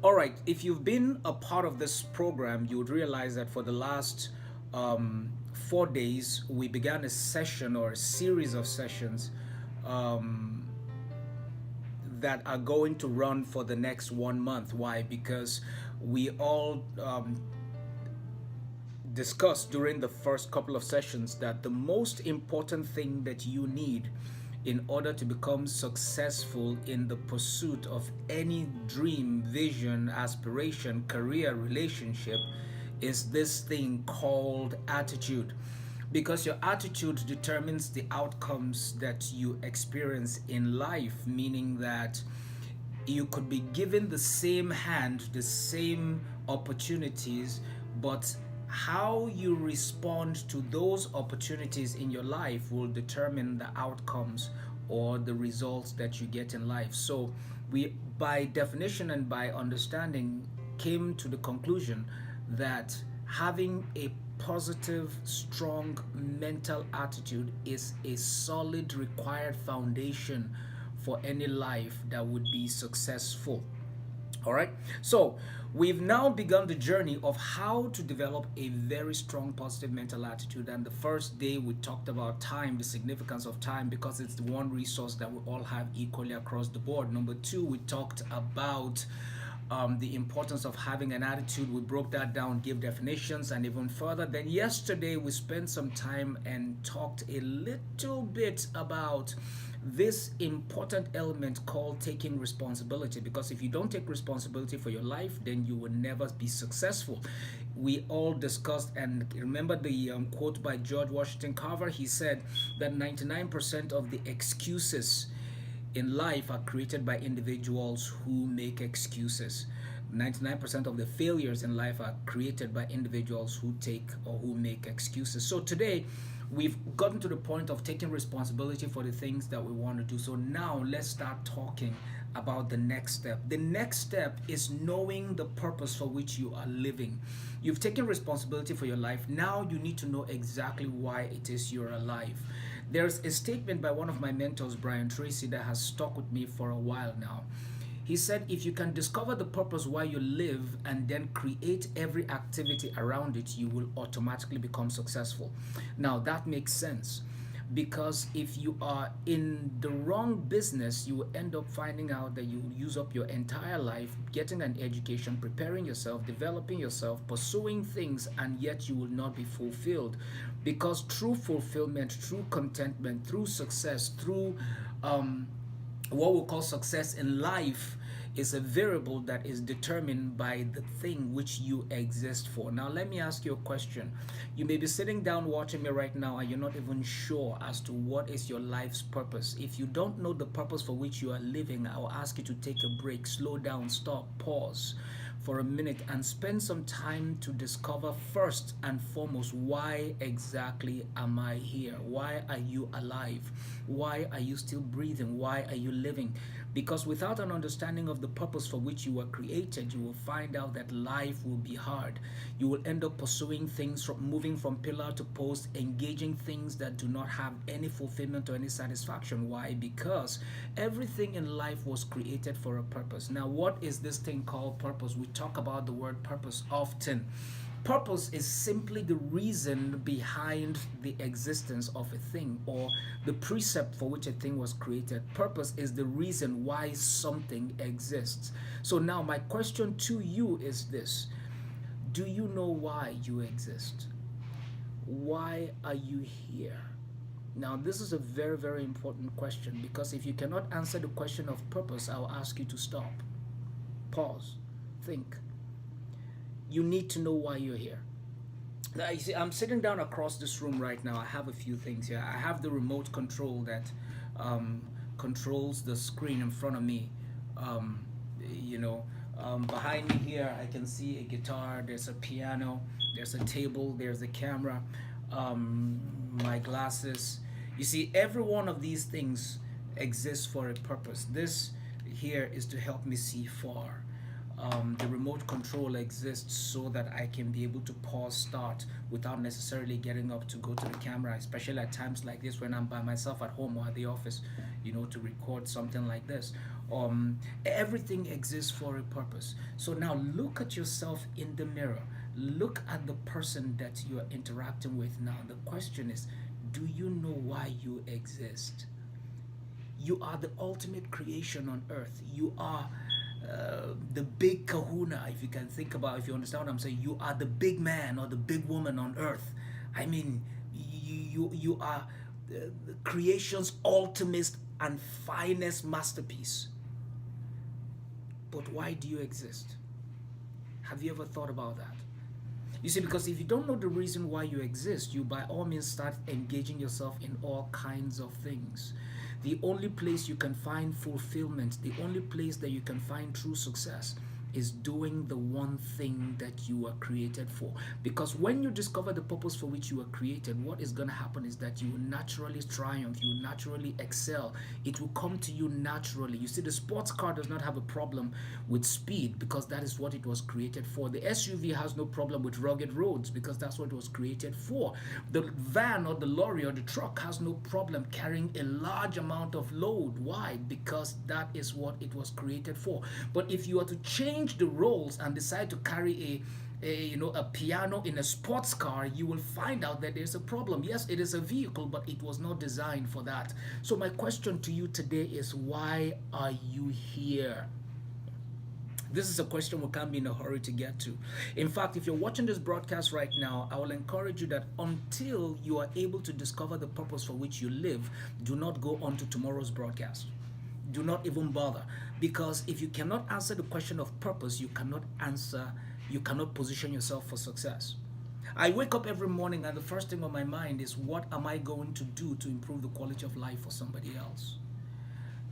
All right, if you've been a part of this program, you would realize that for the last 4 days, we began a session or a series of sessions um, that are going to run for the next 1 month. Why? Because we all discussed during the first couple of sessions that the most important thing that you need in order to become successful in the pursuit of any dream, vision, aspiration, career, relationship is this thing called attitude. Because your attitude determines the outcomes that you experience in life, meaning that you could be given the same hand, the same opportunities, but how you respond to those opportunities in your life will determine the outcomes or the results that you get in life. So, we, by definition and by understanding, came to the conclusion that having a positive, strong mental attitude is a solid required foundation for any life that would be successful. All right. So we've now begun the journey of how to develop a very strong positive mental attitude. And the first day we talked about time, the significance of time, because it's the one resource that we all have equally across the board. Number two, we talked about the importance of having an attitude. We broke that down, gave definitions, and even further. Then yesterday we spent some time and talked a little bit about this important element called taking responsibility, because if you don't take responsibility for your life, then you will never be successful. We all discussed, and remember the quote by George Washington Carver. He said that 99% of the excuses in life are created by individuals who make excuses. 99% of the failures in life are created by individuals who take or who make excuses. So today, we've gotten to the point of taking responsibility for the things that we want to do. So now let's start talking about the next step. The next step is knowing the purpose for which you are living. You've taken responsibility for your life. Now you need to know exactly why it is you're alive. There's a statement by one of my mentors, Brian Tracy, that has stuck with me for a while now. He said, if you can discover the purpose why you live and then create every activity around it, you will automatically become successful. Now, that makes sense, because if you are in the wrong business, you will end up finding out that you will use up your entire life getting an education, preparing yourself, developing yourself, pursuing things, and yet you will not be fulfilled. Because true fulfillment, true contentment, true success, through what we call success in life is a variable that is determined by the thing which you exist for. Now, let me ask you a question. You may be sitting down watching me right now and you're not even sure as to what is your life's purpose. If you don't know the purpose for which you are living, I will ask you to take a break, slow down, stop, pause for a minute and spend some time to discover first and foremost, why exactly am I here? Why are you alive? Why are you still breathing? Why are you living? Because without an understanding of the purpose for which you were created, you will find out that life will be hard. You will end up pursuing things, from moving from pillar to post, engaging things that do not have any fulfillment or any satisfaction. Why? Because everything in life was created for a purpose. Now, what is this thing called purpose? We talk about the word purpose often. Purpose is simply the reason behind the existence of a thing, or the precept for which a thing was created. Purpose is the reason why something exists. So now my question to you is this: do you know why you exist? Why are you here? Now, this is a very, very important question, because if you cannot answer the question of purpose, I'll ask you to stop, pause, think. You need to know why you're here. Now, you see, I'm sitting down across this room right now. I have a few things here. I have the remote control that um, controls the screen in front of me. Um, you know, Behind me here, I can see a guitar. There's a piano. There's a table. There's a camera. My glasses. You see, every one of these things exists for a purpose. This here is to help me see far. The remote control exists so that I can be able to pause start without necessarily getting up to go to the camera, especially at times like this when I'm by myself at home or at the office, to record something like this. Everything exists for a purpose. So now look at yourself in the mirror. Look at the person that you are interacting with now. The question is, do you know why you exist? You are the ultimate creation on earth. You are the big kahuna, if you can think about, if you understand what I'm saying. You are the big man or the big woman on earth. I mean, you are creation's ultimate and finest masterpiece. But why do you exist? Have you ever thought about that? You see, because if you don't know the reason why you exist, you by all means start engaging yourself in all kinds of things. The only place you can find fulfillment, the only place that you can find true success is doing the one thing that you were created for. Because when you discover the purpose for which you were created, what is going to happen is that you will naturally triumph, you will naturally excel. It will come to you naturally. You see, the sports car does not have a problem with speed because that is what it was created for. The SUV has no problem with rugged roads because that's what it was created for. The van or the lorry or the truck has no problem carrying a large amount of load. Why? Because that is what it was created for. But if you are to change the roles and decide to carry a piano in a sports car, you will find out that there's a problem. Yes, it is a vehicle, but it was not designed for that. So my question to you today is, why are you here? This is a question we can't be in a hurry to get to. In fact, if you're watching this broadcast right now, I will encourage you that until you are able to discover the purpose for which you live, do not go on to tomorrow's broadcast. Do not even bother, because if you cannot answer the question of purpose, you cannot position yourself for success. I wake up every morning and the first thing on my mind is, what am I going to do to improve the quality of life for somebody else?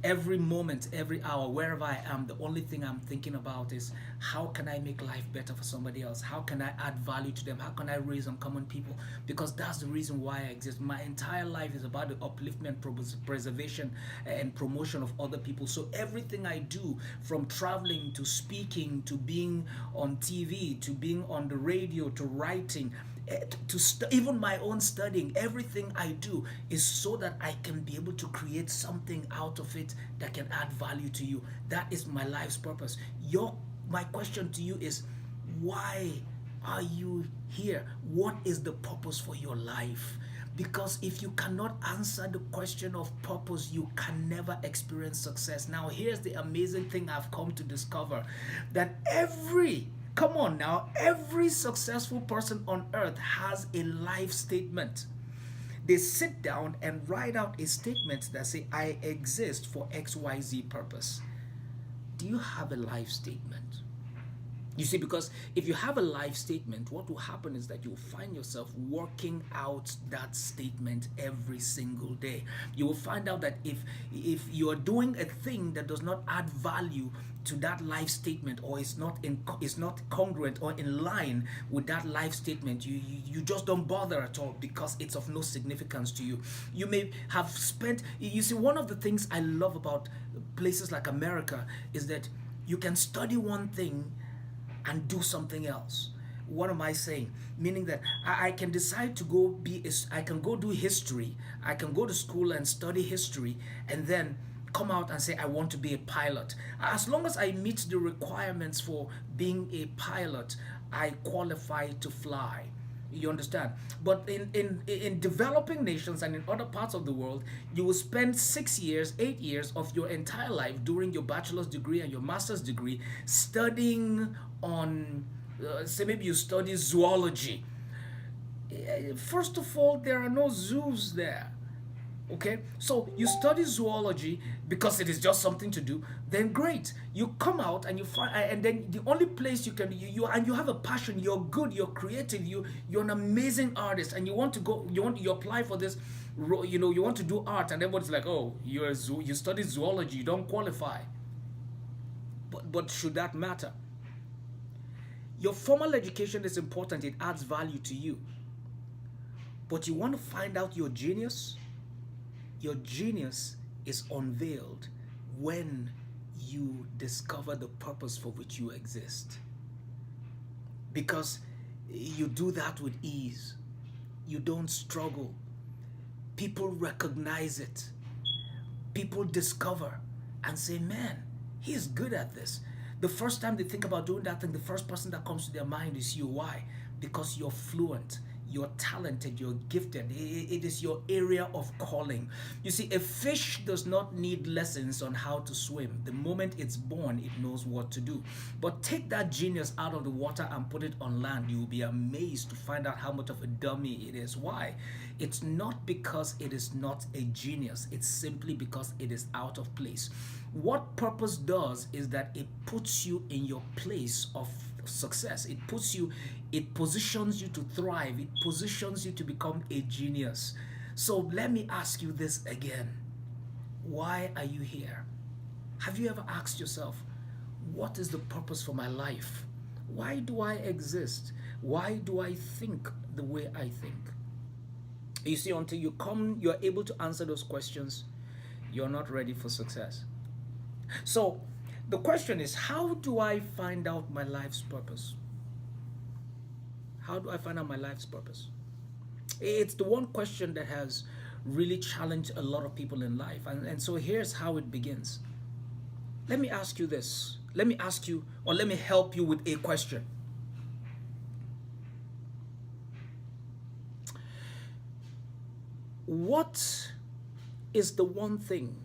Every moment, every hour, wherever I am, the only thing I'm thinking about is, how can I make life better for somebody else? How can I add value to them? How can I raise uncommon people? Because that's the reason why I exist. My entire life is about the upliftment, preservation, and promotion of other people. So everything I do, from traveling to speaking to being on TV to being on the radio to writing, even my own studying, everything I do is so that I can be able to create something out of it that can add value to you. That is my life's purpose. My question to you is, why are you here? What is the purpose for your life? Because if you cannot answer the question of purpose, you can never experience success. Now, here's the amazing thing I've come to discover, that come on now, every successful person on earth has a life statement. They sit down and write out a statement that say, I exist for XYZ purpose. Do you have a life statement? You see, because if you have a life statement, what will happen is that you'll find yourself working out that statement every single day. You will find out that if you are doing a thing that does not add value to that life statement, or is not congruent or in line with that life statement, you just don't bother at all because it's of no significance to you. You may have spent, you see, one of the things I love about places like America is that you can study one thing and do something else. What am I saying? Meaning that I can decide to I can go do history. I can go to school and study history and then come out and say, I want to be a pilot. As long as I meet the requirements for being a pilot, I qualify to fly. You understand? But in developing nations and in other parts of the world, you will spend 6 years, 8 years of your entire life during your bachelor's degree and your master's degree studying on, say maybe you study zoology. First of all, there are no zoos there. Okay, so you study zoology because it is just something to do. Then great, you come out and you find, and then the only place you can you have a passion. You're good. You're creative. You're an amazing artist, and you want to go. You apply for this. You want to do art, and everybody's like, oh, you study zoology. You don't qualify. But should that matter? Your formal education is important. It adds value to you. But you want to find out your genius? Your genius is unveiled when you discover the purpose for which you exist. Because you do that with ease. You don't struggle. People recognize it. People discover and say, man, he's good at this. The first time they think about doing that thing, the first person that comes to their mind is you. Why? Because you're fluent, you're talented, you're gifted. It is your area of calling. You see, a fish does not need lessons on how to swim. The moment it's born, it knows what to do. But take that genius out of the water and put it on land, you'll be amazed to find out how much of a dummy it is. Why? It's not because it is not a genius, it's simply because it is out of place. What purpose does is that it puts you in your place of success. It positions you to thrive. It positions you to become a genius. So let me ask you this again. Why are you here? Have you ever asked yourself, what is the purpose for my life? Why do I exist? Why do I think the way I think? You see, until you're able to answer those questions, you're not ready for success. So the question is, how do I find out my life's purpose? How do I find out my life's purpose? It's the one question that has really challenged a lot of people in life. And so here's how it begins. Let me ask you this. Let me ask you, or let me help you with a question. What is the one thing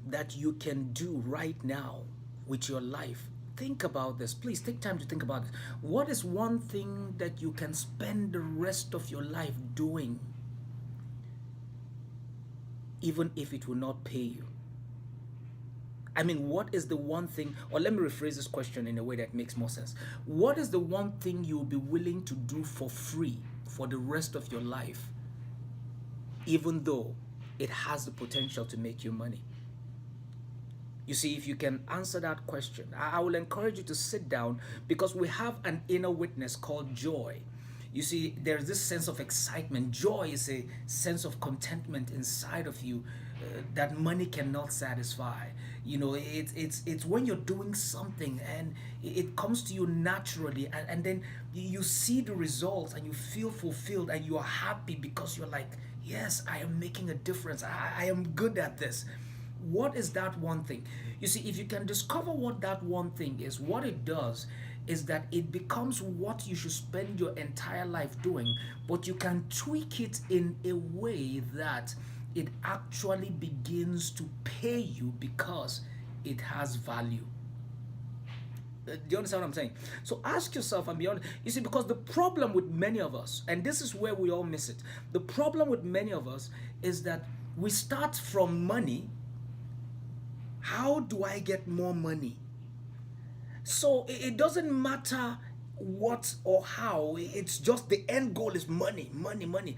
that you can do right now with your life? Think about this. Please take time to think about it. What is one thing that you can spend the rest of your life doing, even if it will not pay you? I mean, what is the one thing, or let me rephrase this question in a way that makes more sense. What is the one thing you'll be willing to do for free for the rest of your life, even though it has the potential to make you money? You see, if you can answer that question, I will encourage you to sit down, because we have an inner witness called joy. You see, there's this sense of excitement. Joy is a sense of contentment inside of you that money cannot satisfy. You know, it's when you're doing something and it comes to you naturally, and then you see the results and you feel fulfilled and you are happy because you're like, yes, I am making a difference. I am good at this. What is that one thing? You see, if you can discover what that one thing is, what it does is that it becomes what you should spend your entire life doing, but you can tweak it in a way that it actually begins to pay you because it has value. Do you understand what I'm saying? So ask yourself and be honest. You see, because the problem with many of us, and this is where we all miss it, the problem with many of us is that we start from money. How do I get more money? So it doesn't matter what or how, it's just the end goal is money, money, money.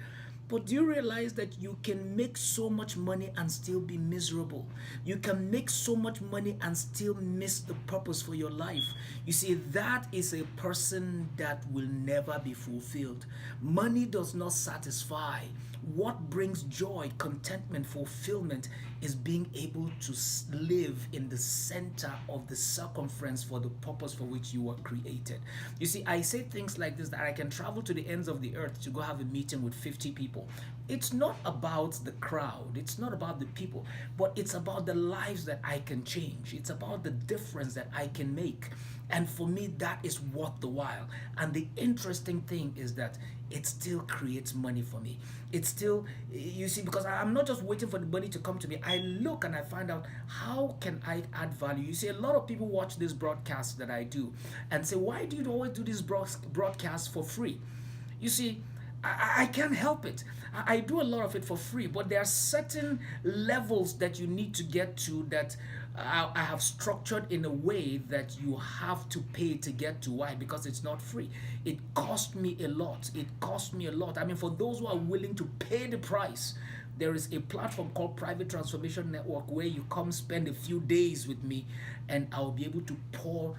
But do you realize that you can make so much money and still be miserable? You can make so much money and still miss the purpose for your life. You see, that is a person that will never be fulfilled. Money does not satisfy. What brings joy, contentment, fulfillment is being able to live in the center of the circumference for the purpose for which you were created. You see, I say things like this, that I can travel to the ends of the earth to go have a meeting with 50 people. It's not about the crowd, it's not about the people, but it's about the lives that I can change. It's about the difference that I can make. And for me, that is worth the while. And the interesting thing is that it still creates money for me. It's still, you see, because I'm not just waiting for the money to come to me. I look and I find out, how can I add value? You see, a lot of people watch this broadcast that I do and say, why do you always do this broadcast for free? You see, I can't help it. I do a lot of it for free, but there are certain levels that you need to get to that I have structured in a way that you have to pay to get to. Why? Because it's not free. It cost me a lot. It cost me a lot. I mean, for those who are willing to pay the price, there is a platform called Private Transformation Network where you come spend a few days with me and I'll be able to pour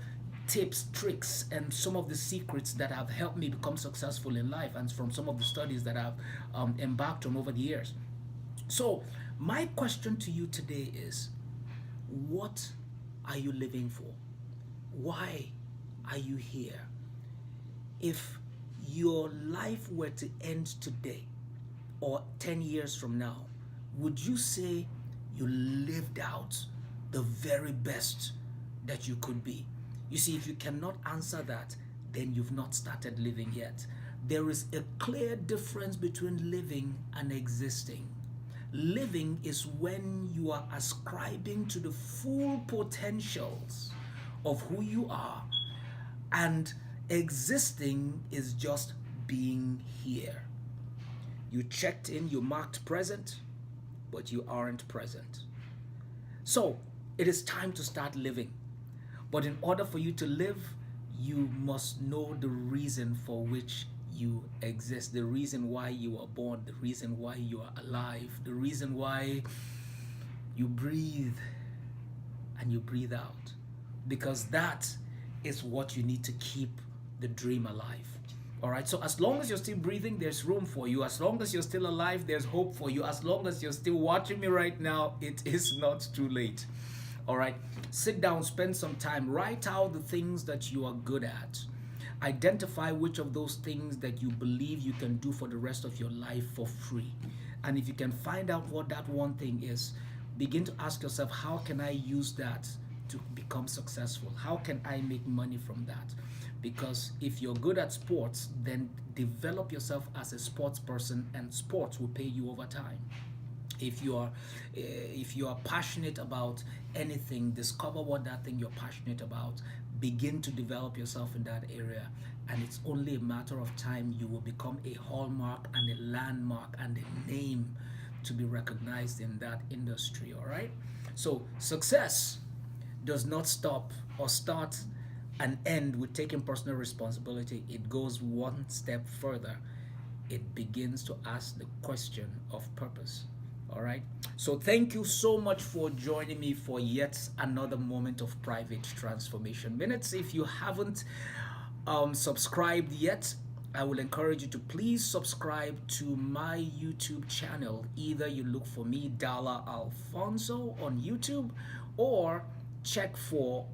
tips, tricks, and some of the secrets that have helped me become successful in life, and from some of the studies that I've embarked on over the years. So my question to you today is, what are you living for? Why are you here? If your life were to end today or 10 years from now, would you say you lived out the very best that you could be? You see, if you cannot answer that, then you've not started living yet. There is a clear difference between living and existing. Living is when you are ascribing to the full potentials of who you are, and existing is just being here. You checked in, you marked present, but you aren't present. So it is time to start living. But in order for you to live, you must know the reason for which you exist, the reason why you are born, the reason why you are alive, the reason why you breathe and you breathe out. Because that is what you need to keep the dream alive. All right, so as long as you're still breathing, there's room for you. As long as you're still alive, there's hope for you. As long as you're still watching me right now, it is not too late. All right, sit down, spend some time, write out the things that you are good at. Identify which of those things that you believe you can do for the rest of your life for free. And if you can find out what that one thing is, begin to ask yourself, how can I use that to become successful? How can I make money from that? Because if you're good at sports, then develop yourself as a sports person, and sports will pay you over time. If you are passionate about anything, discover what that thing you're passionate about, begin to develop yourself in that area, and it's only a matter of time you will become a hallmark and a landmark and a name to be recognized in that industry. All right, so success does not stop or start and end with taking personal responsibility. It goes one step further. It begins to ask the question of purpose. All right, so thank you so much for joining me for yet another moment of private transformation minutes. If you haven't subscribed yet, I will encourage you to please subscribe to my YouTube channel. Either you look for me, Dala Alfonso, on YouTube, or check for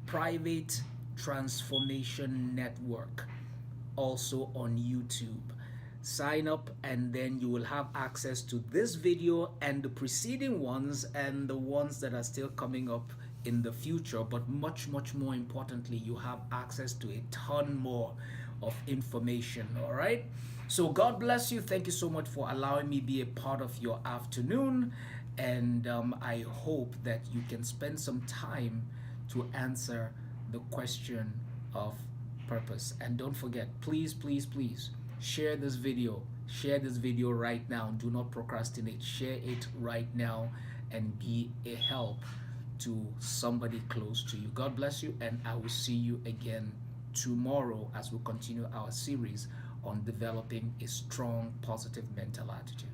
Private Transformation Network, also on YouTube. Sign up, and then you will have access to this video and the preceding ones and the ones that are still coming up in the future. But much more importantly, you have access to a ton more of information. All right, so God bless you. Thank you so much for allowing me be a part of your afternoon, and I hope that you can spend some time to answer the question of purpose. And don't forget, please share this video right now. Do not procrastinate. Share it right now and be a help to somebody close to you. God bless you, and I will see you again tomorrow as we continue our series on developing a strong, positive mental attitude.